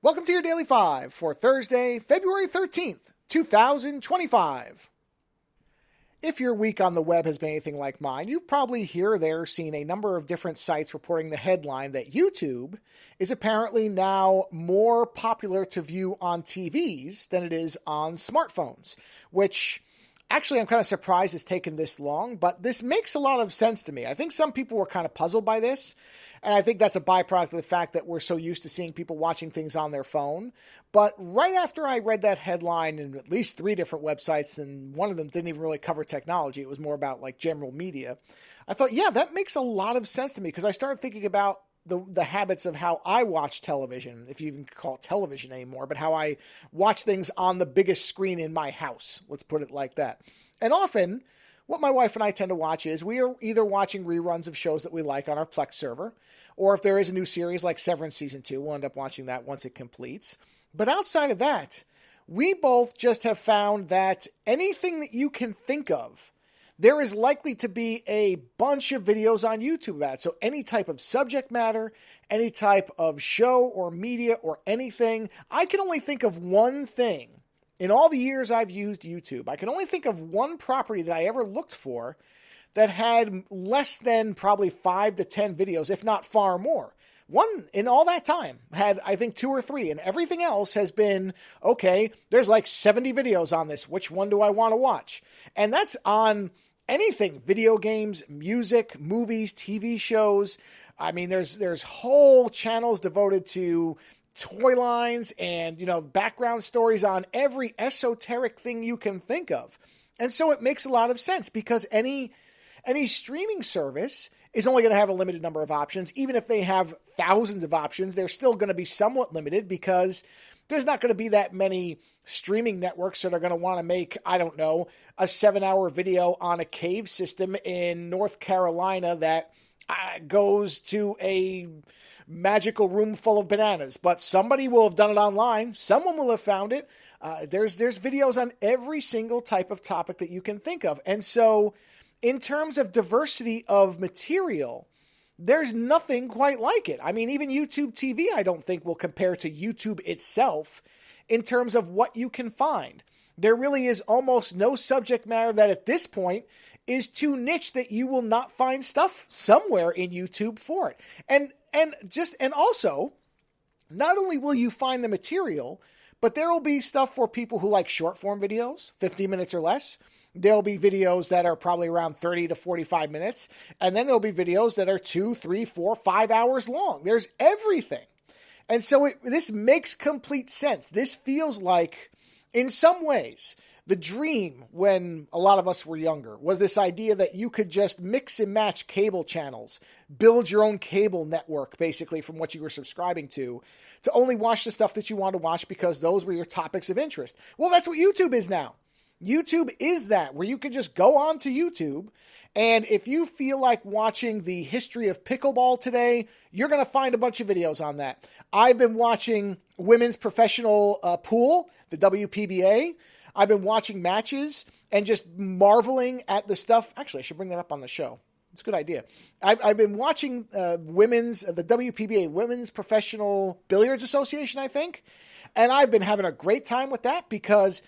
Welcome to your Daily 5 for Thursday, February 13th, 2025. If your week on the web has been anything like mine, you've probably here or there seen a number of different sites reporting the headline that YouTube is apparently now more popular to view on TVs than it is on smartphones, which actually I'm kind of surprised it's taken this long, but this makes a lot of sense to me. I think some people were kind of puzzled by this, and I think that's a byproduct of the fact that we're so used to seeing people watching things on their phone. But right after I read that headline in at least 3 different websites, and one of them didn't even really cover technology, it was more about like general media, I thought, yeah, that makes a lot of sense to me, because I started thinking about the habits of how I watch television, if you even call it television anymore, but how I watch things on the biggest screen in my house. Let's put it like that. And often, what my wife and I tend to watch is we are either watching reruns of shows that we like on our Plex server, or if there is a new series like Severance Season 2, we'll end up watching that once it completes. But outside of that, we both just have found that anything that you can think of, there is likely to be a bunch of videos on YouTube about it. So any type of subject matter, any type of show or media or anything, I can only think of one thing. In all the years I've used YouTube, I can only think of one property that I ever looked for that had less than probably 5 to 10 videos, if not far more. One in all that time had, I think, 2 or 3, and everything else has been, okay, there's like 70 videos on this. Which one do I want to watch? And that's on anything, video games, music, movies, TV shows. I mean, there's whole channels devoted to toy lines and, background stories on every esoteric thing you can think of. And so it makes a lot of sense, because any streaming service is only going to have a limited number of options. Even if they have thousands of options, they're still going to be somewhat limited, because there's not going to be that many streaming networks that are going to want to make, I don't know, a 7-hour video on a cave system in North Carolina that goes to a magical room full of bananas. But somebody will have done it online. Someone will have found it. There's videos on every single type of topic that you can think of. And so in terms of diversity of material, there's nothing quite like it. I mean, even YouTube TV, I don't think will compare to YouTube itself in terms of what you can find. There really is almost no subject matter that at this point is too niche that you will not find stuff somewhere in YouTube for it. And also, not only will you find the material, but there will be stuff for people who like short form videos, 15 minutes or less. There'll be videos that are probably around 30 to 45 minutes. And then there'll be videos that are 2, 3, 4, 5 hours long. There's everything. And so this makes complete sense. This feels like, in some ways, the dream when a lot of us were younger was this idea that you could just mix and match cable channels, build your own cable network, basically, from what you were subscribing to only watch the stuff that you want to watch because those were your topics of interest. Well, that's what YouTube is now. YouTube is that, where you can just go on to YouTube, and if you feel like watching the history of pickleball today, you're going to find a bunch of videos on that. I've been watching women's professional pool, the WPBA. I've been watching matches and just marveling at the stuff. Actually, I should bring that up on the show. It's a good idea. I've been watching the WPBA, Women's Professional Billiards Association, I think, and I've been having a great time with that, because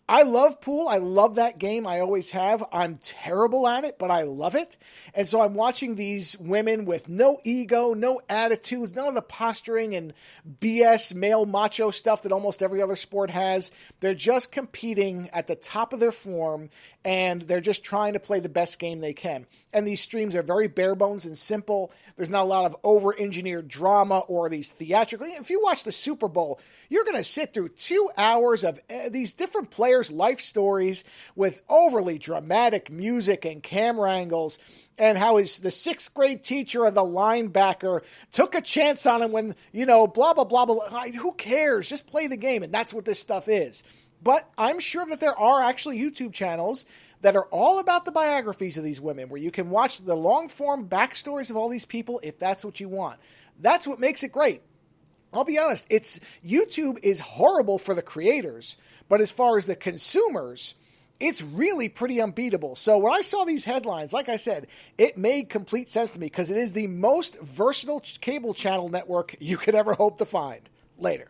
I love pool. I love that game. I always have. I'm terrible at it, but I love it. And so I'm watching these women with no ego, no attitudes, none of the posturing and BS male macho stuff that almost every other sport has. They're just competing at the top of their form, and they're just trying to play the best game they can. And these streams are very bare bones and simple. There's not a lot of over-engineered drama or these theatrical. If you watch the Super Bowl, you're going to sit through 2 hours of these different players' life stories with overly dramatic music and camera angles, and how the 6th grade teacher of the linebacker took a chance on him when, blah, blah, blah, blah. Who cares? Just play the game. And that's what this stuff is. But I'm sure that there are actually YouTube channels that are all about the biographies of these women, where you can watch the long-form backstories of all these people if that's what you want. That's what makes it great. I'll be honest, YouTube is horrible for the creators, but as far as the consumers, it's really pretty unbeatable. So when I saw these headlines, like I said, it made complete sense to me, because it is the most versatile cable channel network you could ever hope to find. Later.